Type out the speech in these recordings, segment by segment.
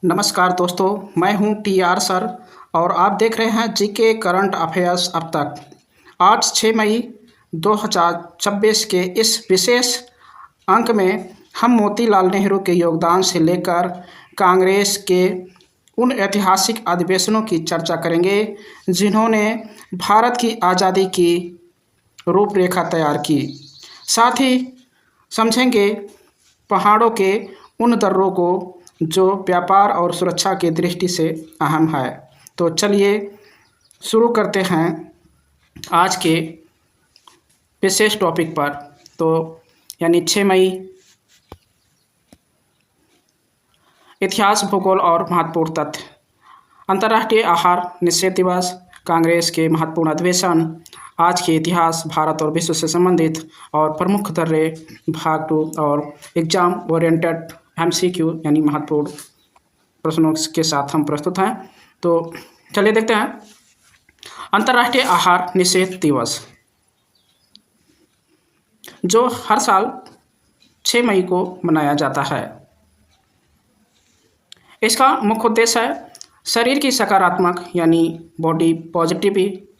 नमस्कार दोस्तों, मैं हूं टीआर सर और आप देख रहे हैं जीके करंट अफेयर्स अब तक। आज 6 मई 2026 के इस विशेष अंक में हम मोतीलाल नेहरू के योगदान से लेकर कांग्रेस के उन ऐतिहासिक अधिवेशनों की चर्चा करेंगे जिन्होंने भारत की आज़ादी की रूपरेखा तैयार की। साथ ही समझेंगे पहाड़ों के उन दर्रों को जो व्यापार और सुरक्षा की दृष्टि से अहम है। तो चलिए शुरू करते हैं आज के विशेष टॉपिक पर। तो यानी 6 मई इतिहास, भूगोल और महत्वपूर्ण तथ्य। अंतर्राष्ट्रीय आहार निषेध दिवस, कांग्रेस के महत्वपूर्ण अधिवेशन, आज के इतिहास, भारत और विश्व से संबंधित और प्रमुख दर्रे भाग 2 और एग्जाम ओरिएंटेड MCQ यानी महत्वपूर्ण प्रश्नों के साथ हम प्रस्तुत हैं। तो चलिए देखते हैं अंतर्राष्ट्रीय आहार निषेध दिवस, जो हर साल 6 मई को मनाया जाता है। इसका मुख्य उद्देश्य है शरीर की सकारात्मक यानी बॉडी पॉजिटिविटी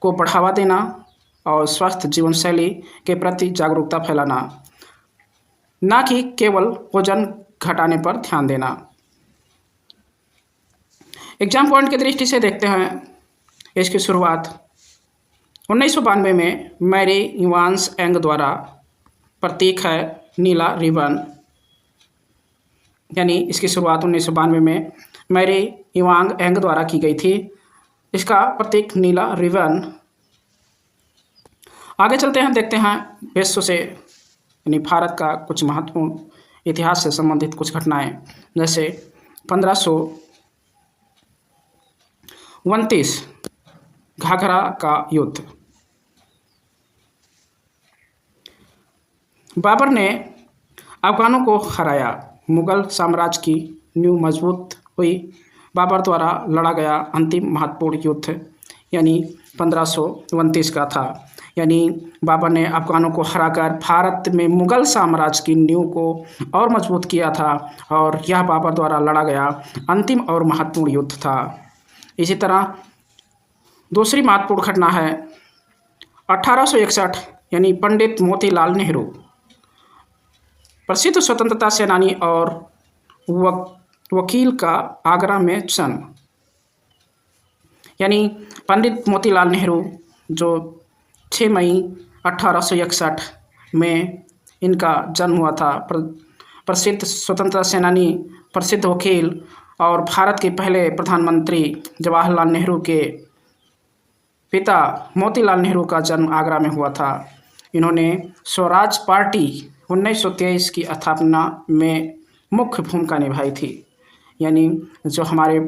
को बढ़ावा देना और स्वस्थ जीवन शैली के प्रति जागरूकता फैलाना, न कि केवल वजन घटाने पर ध्यान देना। एग्जाम पॉइंट की दृष्टि से देखते हैं इसकी शुरुआत 1992 में मैरी इवांस एंग द्वारा, प्रतीक है नीला रिबन, यानी इसकी शुरुआत 1992 में मैरी इवांग एंग द्वारा की गई थी। इसका प्रतीक नीला रिबन। आगे चलते हैं, देखते हैं विश्व से यानी भारत का कुछ महत्वपूर्ण इतिहास से संबंधित कुछ घटनाएं, जैसे 1529 घाघरा का युद्ध। बाबर ने अफगानों को हराया, मुगल साम्राज्य की नींव मजबूत हुई। बाबर द्वारा लड़ा गया अंतिम महत्वपूर्ण युद्ध यानी 1529 का था। यानी बाबर ने अफगानों को हराकर भारत में मुगल साम्राज्य की नींव को और मजबूत किया था और यह बाबर द्वारा लड़ा गया अंतिम और महत्वपूर्ण युद्ध था। इसी तरह दूसरी महत्वपूर्ण घटना है 1861 यानी पंडित मोतीलाल नेहरू, प्रसिद्ध स्वतंत्रता सेनानी और वकील का आगरा में जन्म। यानी पंडित मोतीलाल नेहरू जो 6 मई 1861 में इनका जन्म हुआ था, प्रसिद्ध स्वतंत्रता सेनानी, प्रसिद्ध वकील और भारत के पहले प्रधानमंत्री जवाहरलाल नेहरू के पिता मोतीलाल नेहरू का जन्म आगरा में हुआ था। इन्होंने स्वराज पार्टी 1923 की स्थापना में मुख्य भूमिका निभाई थी। यानी जो हमारे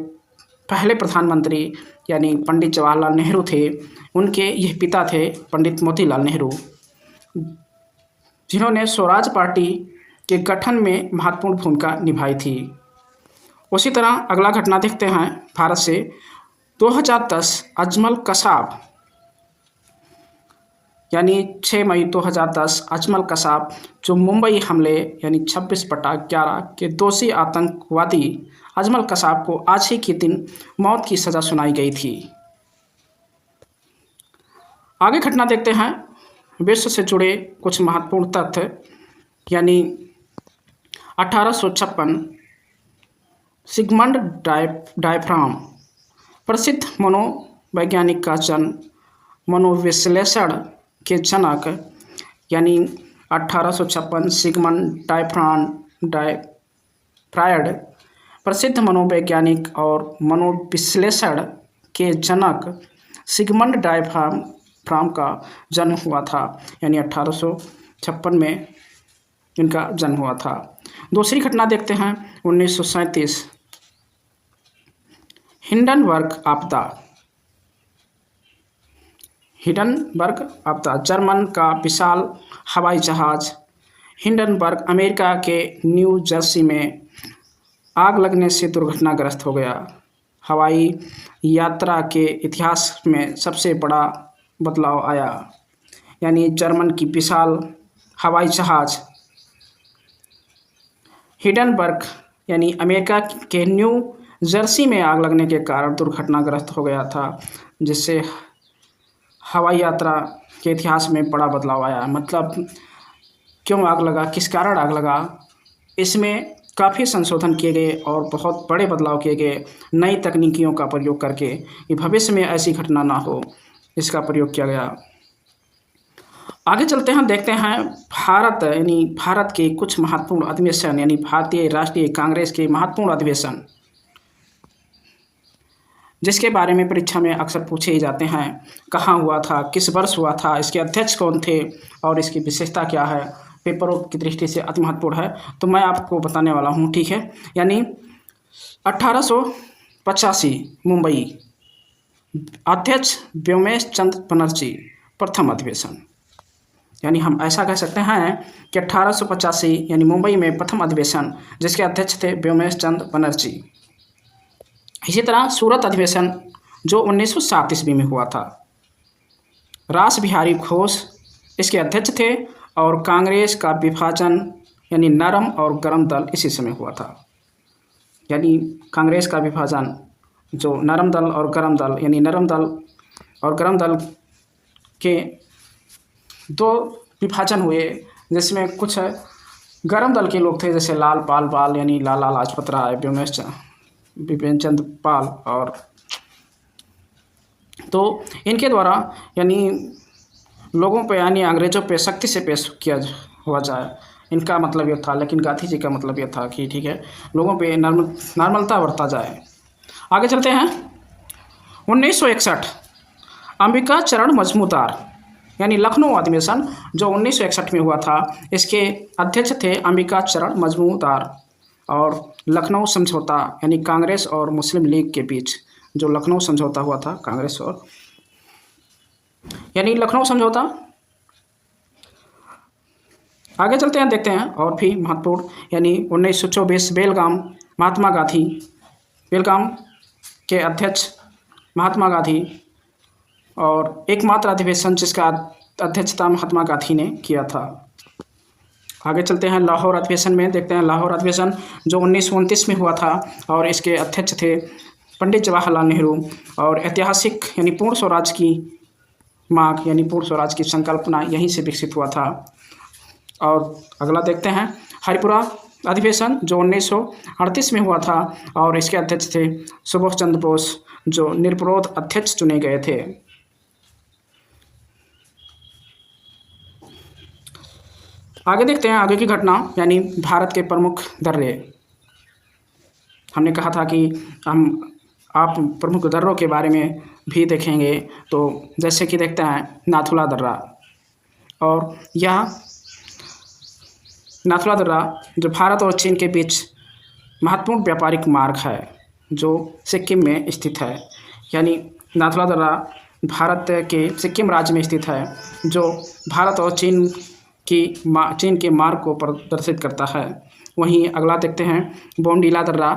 पहले प्रधानमंत्री यानी पंडित जवाहरलाल नेहरू थे, उनके यह पिता थे पंडित मोतीलाल नेहरू, जिन्होंने स्वराज पार्टी के गठन में महत्वपूर्ण भूमिका निभाई थी। उसी तरह अगला घटना देखते हैं भारत से 2010 अजमल कसाब, यानी 6 मई 2010 अजमल कसाब जो मुंबई हमले यानी 26/11 के दोषी आतंकवादी अजमल कसाब को आज ही के दिन मौत की सज़ा सुनाई गई थी। आगे घटना देखते हैं विश्व से जुड़े कुछ महत्वपूर्ण तथ्य, यानी 1856 सिगमंड डायफ्राम, प्रसिद्ध मनोवैज्ञानिक का जन्म, मनोविश्लेषण के जनक। यानी 1856 सिगमंड फ्रायड, प्रसिद्ध मनोवैज्ञानिक और मनोविश्लेषण के जनक सिगमंड डायफ्राम का जन्म हुआ था। यानी 1856 में इनका जन्म हुआ था। दूसरी घटना देखते हैं 1937 हिंडनबर्ग आपदा, जर्मन का विशाल हवाई जहाज हिंडनबर्ग अमेरिका के न्यू जर्सी में आग लगने से दुर्घटनाग्रस्त हो गया। हवाई यात्रा के इतिहास में सबसे बड़ा बदलाव आया। यानी जर्मन की विशाल हवाई जहाज हिंडनबर्ग यानी अमेरिका के न्यू जर्सी में आग लगने के कारण दुर्घटनाग्रस्त हो गया था, जिससे हवाई यात्रा के इतिहास में बड़ा बदलाव आया। मतलब क्यों आग लगा, किस कारण आग लगा, इसमें काफ़ी संशोधन किए गए और बहुत बड़े बदलाव किए गए। नई तकनीकियों का प्रयोग करके कि भविष्य में ऐसी घटना ना हो, इसका प्रयोग किया गया। आगे चलते हैं, देखते हैं भारत यानी भारत के कुछ महत्वपूर्ण अधिवेशन यानी भारतीय राष्ट्रीय कांग्रेस के महत्वपूर्ण अधिवेशन, जिसके बारे में परीक्षा में अक्सर पूछे ही जाते हैं। कहाँ हुआ था, किस वर्ष हुआ था, इसके अध्यक्ष कौन थे और इसकी विशेषता क्या है, पेपरों की दृष्टि से अति महत्वपूर्ण है, तो मैं आपको बताने वाला हूँ। ठीक है, यानी 1885 मुंबई, अध्यक्ष व्योमेश चंद्र बनर्जी, प्रथम अधिवेशन। यानी हम ऐसा कह सकते हैं कि 1885 यानी मुंबई में प्रथम अधिवेशन, जिसके अध्यक्ष थे व्योमेश चंद्र बनर्जी। इसी तरह सूरत अधिवेशन जो 1907 ईस्वी में हुआ था, रास बिहारी घोष इसके अध्यक्ष थे और कांग्रेस का विभाजन यानी नरम और गरम दल इसी समय हुआ था। यानी कांग्रेस का विभाजन जो नरम दल और गरम दल यानी नरम दल और गरम दल के दो विभाजन हुए, जिसमें कुछ गरम दल के लोग थे जैसे लाल पाल यानी लाला लाजपत राय, व्योमेश बिपिन चंद्र पाल, और तो इनके द्वारा यानी लोगों पे यानी अंग्रेज़ों पे सख्ती से पेश किया हुआ जाए, इनका मतलब यह था। लेकिन गांधी जी का मतलब यह था कि ठीक है, लोगों पे नॉर्मलता बरता जाए। आगे चलते हैं, 1961 अंबिका चरण मजमूदार यानी लखनऊ अधिवेशन जो 1961 में हुआ था, इसके अध्यक्ष थे अंबिका चरण मजमूदार। और लखनऊ समझौता यानी कांग्रेस और मुस्लिम लीग के बीच जो लखनऊ समझौता हुआ था, कांग्रेस और यानी लखनऊ समझौता। आगे चलते हैं, देखते हैं और भी महत्वपूर्ण, यानी 1924 बेलगाम महात्मा गांधी, बेलगाम के अध्यक्ष महात्मा गांधी, और एकमात्र अधिवेशन जिसका अध्यक्षता महात्मा गांधी ने किया था। आगे चलते हैं, लाहौर अधिवेशन में देखते हैं। लाहौर अधिवेशन जो 1929 में हुआ था और इसके अध्यक्ष थे पंडित जवाहरलाल नेहरू, और ऐतिहासिक यानी पूर्ण स्वराज की मांग यानी पूर्ण स्वराज की संकल्पना यहीं से विकसित हुआ था। और अगला देखते हैं, हरिपुरा अधिवेशन जो 1938 में हुआ था और इसके अध्यक्ष थे सुभाष चंद्र बोस, जो निर्विरोध अध्यक्ष चुने गए थे। आगे देखते हैं आगे की घटना, यानी भारत के प्रमुख दर्रे। हमने कहा था कि आप प्रमुख दर्रों के बारे में भी देखेंगे, तो जैसे कि देखते हैं नाथुला दर्रा, और यह नाथुला दर्रा जो भारत और चीन के बीच महत्वपूर्ण व्यापारिक मार्ग है जो सिक्किम में स्थित है। यानी नाथुला दर्रा भारत के सिक्किम राज्य में स्थित है, जो भारत और चीन के मार्ग को प्रदर्शित करता है। वहीं अगला देखते हैं बोमडिला दर्रा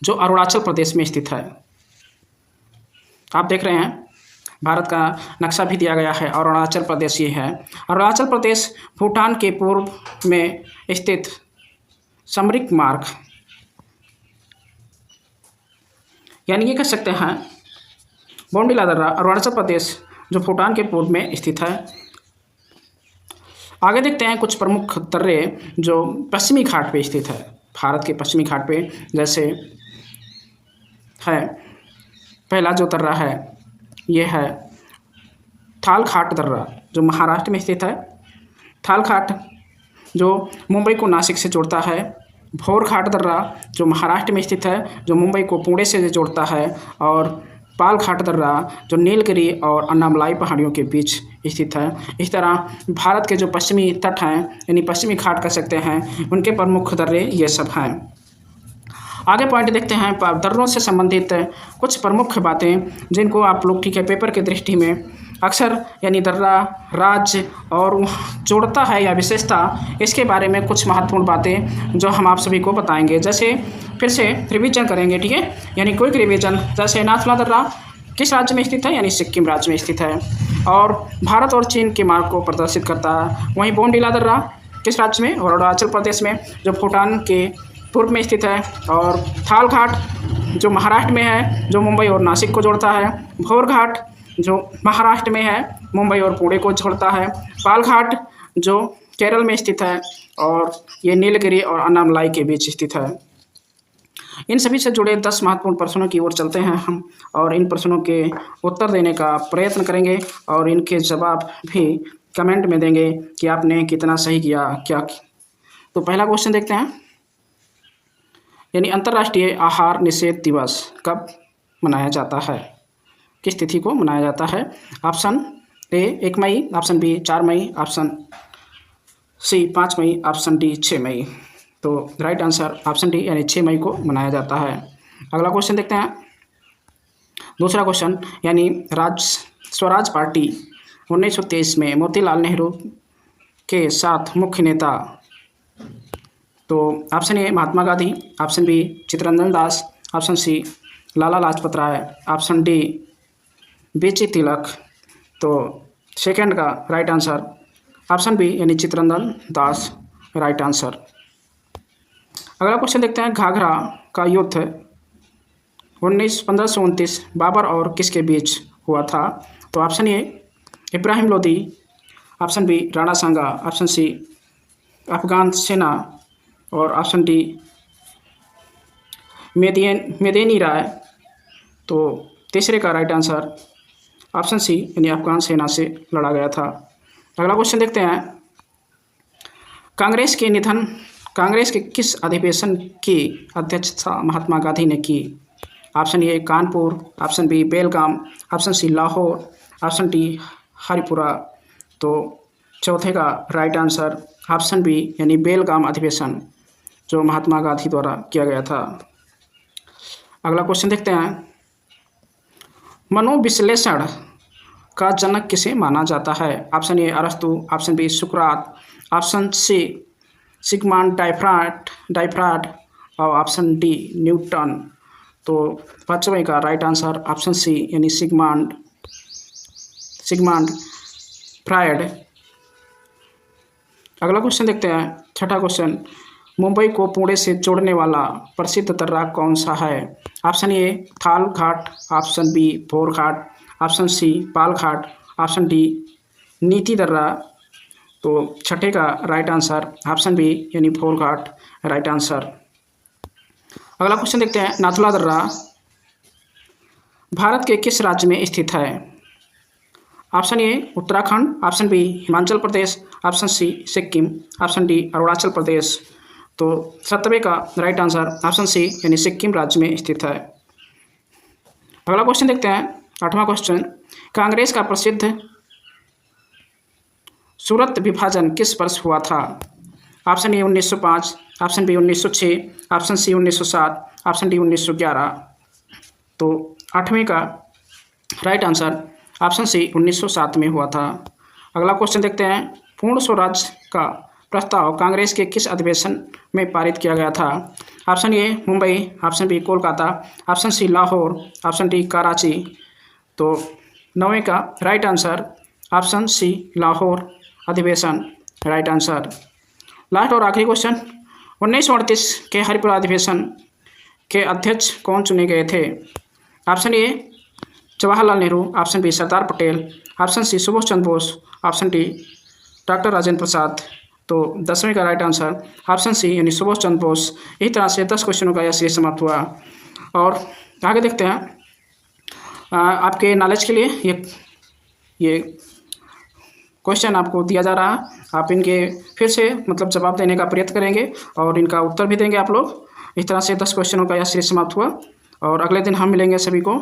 जो अरुणाचल प्रदेश में स्थित है। आप देख रहे हैं भारत का नक्शा भी दिया गया है, अरुणाचल प्रदेश ये है। अरुणाचल प्रदेश भूटान के पूर्व में स्थित समरिक मार्ग, यानी ये कह सकते हैं बोमडिला दर्रा अरुणाचल प्रदेश जो भूटान के पूर्व में स्थित है। आगे देखते हैं कुछ प्रमुख दर्रे जो पश्चिमी घाट पे स्थित है, भारत के पश्चिमी घाट पे, जैसे है पहला जो दर्रा है ये है थालघाट दर्रा जो महाराष्ट्र में स्थित है। थालघाट जो मुंबई को नासिक से जोड़ता है। भोरघाट दर्रा जो महाराष्ट्र में स्थित है, जो मुंबई को पुणे से जोड़ता है। और पालघाट दर्रा जो नीलगिरी और अन्नामलाई पहाड़ियों के बीच स्थित है। इस तरह भारत के जो पश्चिमी तट हैं यानी पश्चिमी घाट कह सकते हैं, उनके प्रमुख दर्रे ये सब हैं। आगे पॉइंट देखते हैं दर्रों से संबंधित कुछ प्रमुख बातें जिनको आप लोग ठीक है पेपर की दृष्टि में अक्सर यानी दर्रा राज्य और जोड़ता है या विशेषता, इसके बारे में कुछ महत्वपूर्ण बातें जो हम आप सभी को बताएंगे। जैसे फिर से रिवीजन करेंगे, ठीक है, यानी क्विक रिवीजन। जैसे नाथुला दर्रा किस राज्य में स्थित है, यानी सिक्किम राज्य में स्थित है और भारत और चीन के मार्ग को प्रदर्शित करता है। वहीं बोमडिला दर्रा किस राज्य में, और अरुणाचल प्रदेश में, जो भूटान के पूर्व में स्थित है। और थाल घाट जो महाराष्ट्र में है, जो मुंबई और नासिक को जोड़ता है। भौर घाट जो महाराष्ट्र में है, मुंबई और पुणे को जोड़ता है। पाल घाट जो केरल में स्थित है और ये नीलगिरी और अन्नामलाई के बीच स्थित है। इन सभी से जुड़े 10 महत्वपूर्ण प्रश्नों की ओर चलते हैं हम, और इन प्रश्नों के उत्तर देने का प्रयत्न करेंगे और इनके जवाब भी कमेंट में देंगे कि आपने कितना सही किया क्या। तो पहला क्वेश्चन देखते हैं, यानी अंतर्राष्ट्रीय आहार निषेध दिवस कब मनाया जाता है, किस तिथि को मनाया जाता है। ऑप्शन ए 1 मई, ऑप्शन बी 4 मई, ऑप्शन सी 5 मई, ऑप्शन डी 6 मई। तो राइट आंसर ऑप्शन डी यानी 6 मई को मनाया जाता है। अगला क्वेश्चन देखते हैं, दूसरा क्वेश्चन, यानी स्वराज पार्टी 1923 में मोतीलाल नेहरू के साथ मुख्य नेता। तो option A Mahatma Gandhi, option B Chittaranjan Das, option C Lala Lajpat Rai, option D बीची तिलक। तो सेकंड का राइट आंसर ऑप्शन बी यानी चित्तरंजन दास राइट आंसर। अगला क्वेश्चन देखते हैं, घाघरा का युद्ध 1529 बाबर और किसके बीच हुआ था। तो option A Ibrahim Lodi, option B Rana Sanga, option C अफगान सेना और ऑप्शन डी मेदेनी राय। तो तीसरे का राइट आंसर ऑप्शन सी यानी अफगान सेना से लड़ा गया था। अगला क्वेश्चन देखते हैं, कांग्रेस के किस अधिवेशन की अध्यक्षता महात्मा गांधी ने की। Option A Kanpur, option B Belgaum, option C Lahore, option D Haripura. तो चौथे का राइट आंसर ऑप्शन बी यानी बेलगाम अधिवेशन जो महात्मा गांधी द्वारा किया गया था। अगला क्वेश्चन देखते हैं, मनोविश्लेषण का जनक किसे माना जाता है। ऑप्शन ए अरस्तु, ऑप्शन बी सुकरात, ऑप्शन सी सिगमंड डायफ्राड और ऑप्शन डी न्यूटन। तो पांचवें का राइट आंसर ऑप्शन सी यानी सिगमंड फ्रायड। अगला क्वेश्चन देखते हैं, छठा क्वेश्चन, मुंबई को पुणे से जोड़ने वाला प्रसिद्ध दर्रा कौन सा है। ऑप्शन ए थाल घाट, ऑप्शन बी भौर घाट, ऑप्शन सी पाल घाट, ऑप्शन डी नीति दर्रा। तो छठे का राइट आंसर ऑप्शन बी यानी भौर घाट राइट आंसर। अगला क्वेश्चन देखते हैं, नाथुला दर्रा भारत के किस राज्य में स्थित है। Option A Uttarakhand, option B Himachal Pradesh, option C Sikkim, option D Arunachal Pradesh. तो 7वें का राइट आंसर ऑप्शन सी यानी सिक्किम राज्य में स्थित है। अगला क्वेश्चन देखते हैं, 8वां क्वेश्चन, कांग्रेस का प्रसिद्ध सूरत विभाजन किस वर्ष हुआ था। Option A 1905, option B 1906, option C 1907, option D 1911। तो 8वें का राइट आंसर ऑप्शन सी 1907 में हुआ था। अगला क्वेश्चन देखते हैं, पूर्ण स्वराज का प्रस्ताव कांग्रेस के किस अधिवेशन में पारित किया गया था। Option A Mumbai, option B Kolkata, option C Lahore, option D Karachi. तो 9वें का right answer option C Lahore अधिवेशन राइट आंसर। लास्ट और आखिरी क्वेश्चन, 1938 के हरिपुरा अधिवेशन के अध्यक्ष कौन चुने गए थे। Option A Jawaharlal Nehru, option B Sardar Patel, option C Subhash Chandra Bose, option D doctor Rajendra Prasad. तो 10वें का राइट आंसर ऑप्शन सी यानी सुभाष चंद्र बोस। इसी तरह से 10 क्वेश्चनों का यह सीरीज समाप्त हुआ। और आगे देखते हैं, आपके नॉलेज के लिए ये क्वेश्चन आपको दिया जा रहा है, आप इनके फिर से मतलब जवाब देने का प्रयत्न करेंगे और इनका उत्तर भी देंगे आप लोग। इस तरह से 10 क्वेश्चनों का यह सीरीज समाप्त हुआ और अगले दिन हम मिलेंगे सभी को।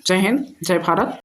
जय हिंद, जय भारत।